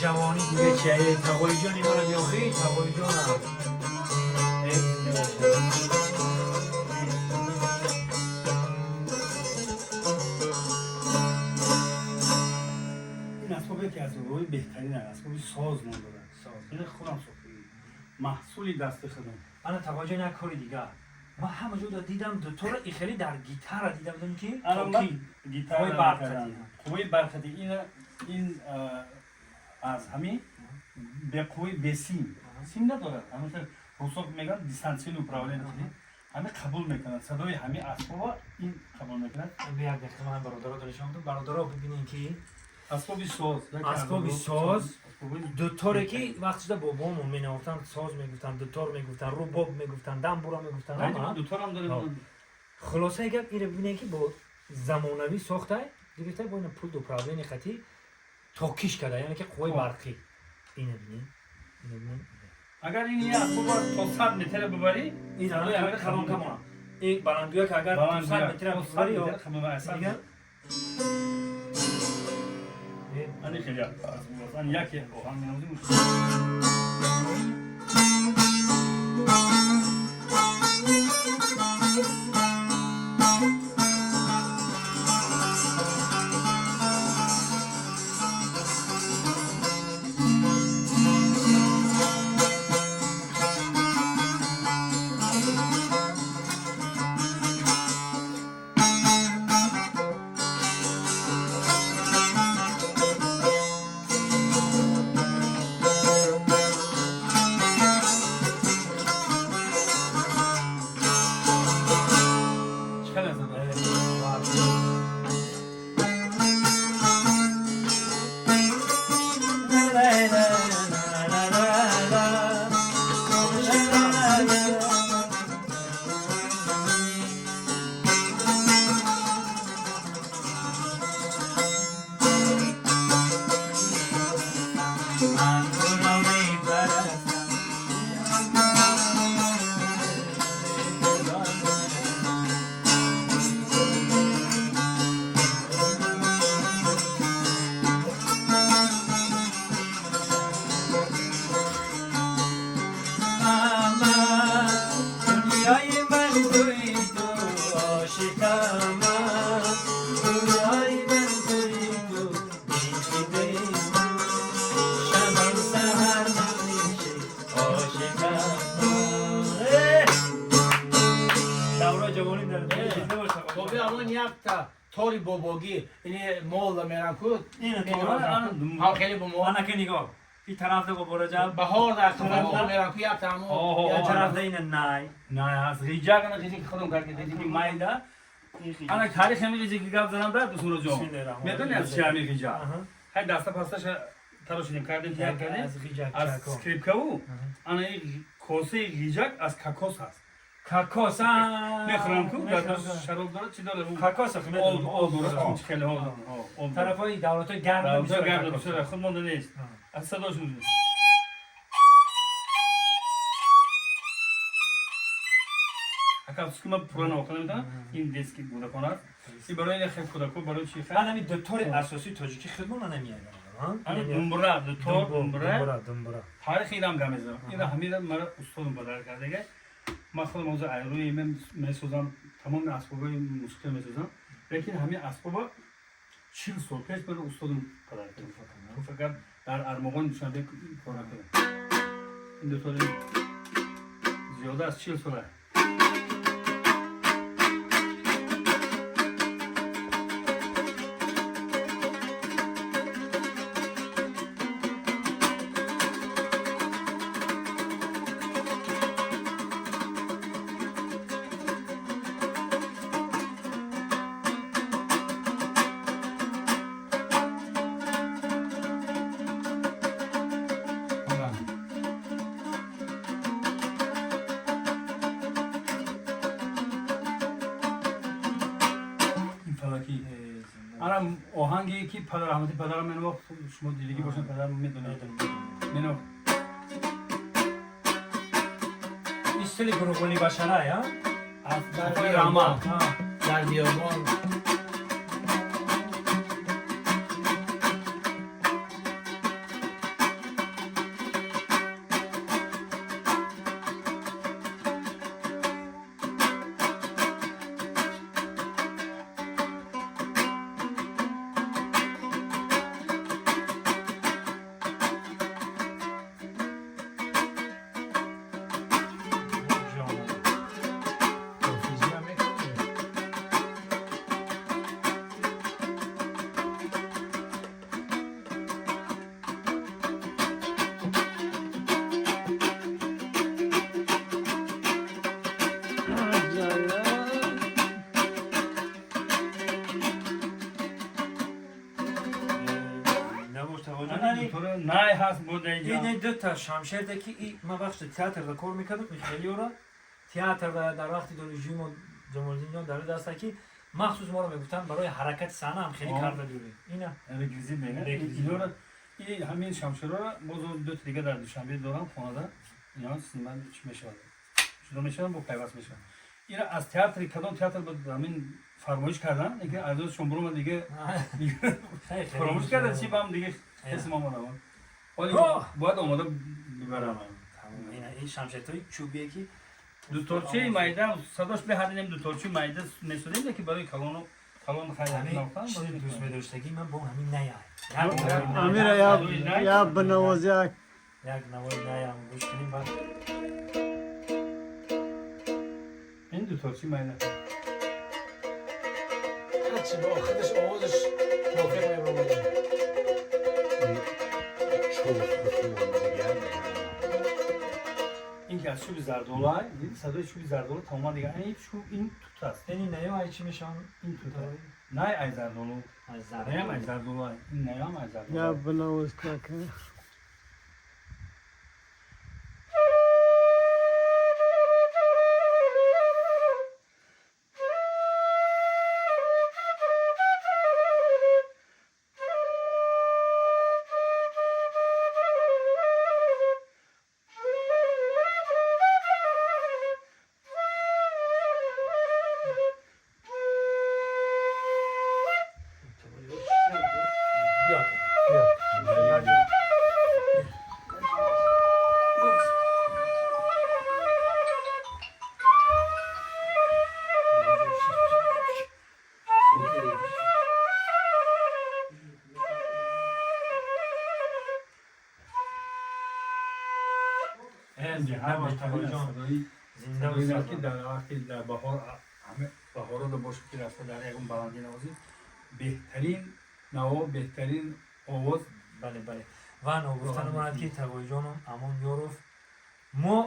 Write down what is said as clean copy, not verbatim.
جوانی دیگه چیه؟ تقوی جان اینا رو بیاخی؟ تقوی جان هم این اسباب یکی از روی بهترین اسباب ساز نام دارن. این خودم ساختم. محصولی دست خودم. انا تقوی جان یک کاری دیگه ما همه جا دیدم دکتر ایخلی در گیتار دیدم که الان گیتار برقدی قوی برقدی این از همین به قوی بسیم سیم نداره همون حساب میگن دیستانسیون управление همه قبول میکنن صدای همه اسباب این قبول میکنن بیا دقیقاً من برادرها نشون میدم برادرها ببینین که اسباب ساز اسباب ساز دوتاره که وقتی دا بابامون میگفتن ساز میگفتن دوتار میگفتن رباب میگفتن دنبورا میگفتن نه دوتار هم داریم خلاصه گپ اینو ببینین که با زمانوی ساخته گرفته با این پول دو پراولین خطی توکیش کرده یعنی که قوی برقی اینو ببینین اگر این یه اسباب تا 100 متر ببری این همه کمان کمان این بلندگویا که اگر 100 متر ببری یا دیگه ani خیلی اسباب یکی آهنگ می‌نوازیم توری باباگی این مول میرن کو اینو که ها خیلی با مول انا که نگاه این طرف ده با رجب بهار در مول میرن کو یک تمام یا طرف ده این نای نه از ریجا کنه چیزی که خودم کار کرده دیگه مایدا انا تاریخ همین چیزی که گفت زدم در دوستون جو میدونی از چی همین ریجا های دستا پاستاش تراشیدیم کردیم تیار کردیم از اسکریپت کو انا این کوسه ریجا از کاکوس هست کاکاس میخورم کو در شراب داره چی داره کاکاس اول خیلی ها طرفای دولت‌های گرم میشه خود مونده نیست از صداش میاد اگر اسکما پرانا وقتا این دیسکی بوده کنه این برای خیلی کودکو برای چی خیلی همین دکتر اساسی تاجیکی خدمت نمیاد همین دنبورا دکتر دنبورا تاریخ ایران گمیزه این همین مرا استادم بدار کرده من خودم موضوع ایروی میسازم تمام اسبابای موسیقی میسازم لیکن همین اسبابا 40 سال پیش برای استادم بدار کردم فقط در ارمغان نشانده کار کردم این دو تا زیاده از 40 ساله آهنگی که پدر رحمتی پدرم منو شما دیدگی باشن پدرم میدونه منو استیل گروگونی باشنه یا در بیابان در بیابان تقریبا دکتر نه هست بود اینجا این دو تا شمشیر که این ما وقت تئاتر دا کار میکردم خیلی را تئاتر در وقتی دانشجویی ما جمال جان در دست که مخصوص ما رو میگفتن برای حرکت صحنه هم خیلی کار داره اینا رکویزیت میگن اینا رو این همین شمشیرها رو باز دو تا دیگه در دوشنبه دارم خانه اینا سیمن چی میشه شده میشن با پیوست میشن اینا از تئاتر کدام تئاتر بود همین فرمایش کردن اینکه ارزششون برو من دیگه فراموش کردن چی با هم دیگه اسم ما رو ولی باید آماده ببرم این شمشیرهای چوبیه که دو تورچه مایده صداش به حد نیم دو تورچه مایده نسودیم که برای کلون خیلی نفتن چیز دوست بداشتگی من با همین نیای امیر یا بنوازی یک نوای نیام گوش کنیم بعد این دو تورچه مایده هرچی با خودش آوازش موافق میبونه این که از چوب زردولای صدای چوب زردولای تمام دیگه این چوب این توت است این نیای چی میشن این توت نه ای زردولو از نه ای زردولای این نیام ای زردولای یا بنوز که زنده و زنده سلام. در وقتی در بهار همه بهارا رو باشه که رفته در یکم بلندی نوازی بهترین نوا بهترین آواز بله و انا گفتن مرد که تقوی جانم امان یاروف ما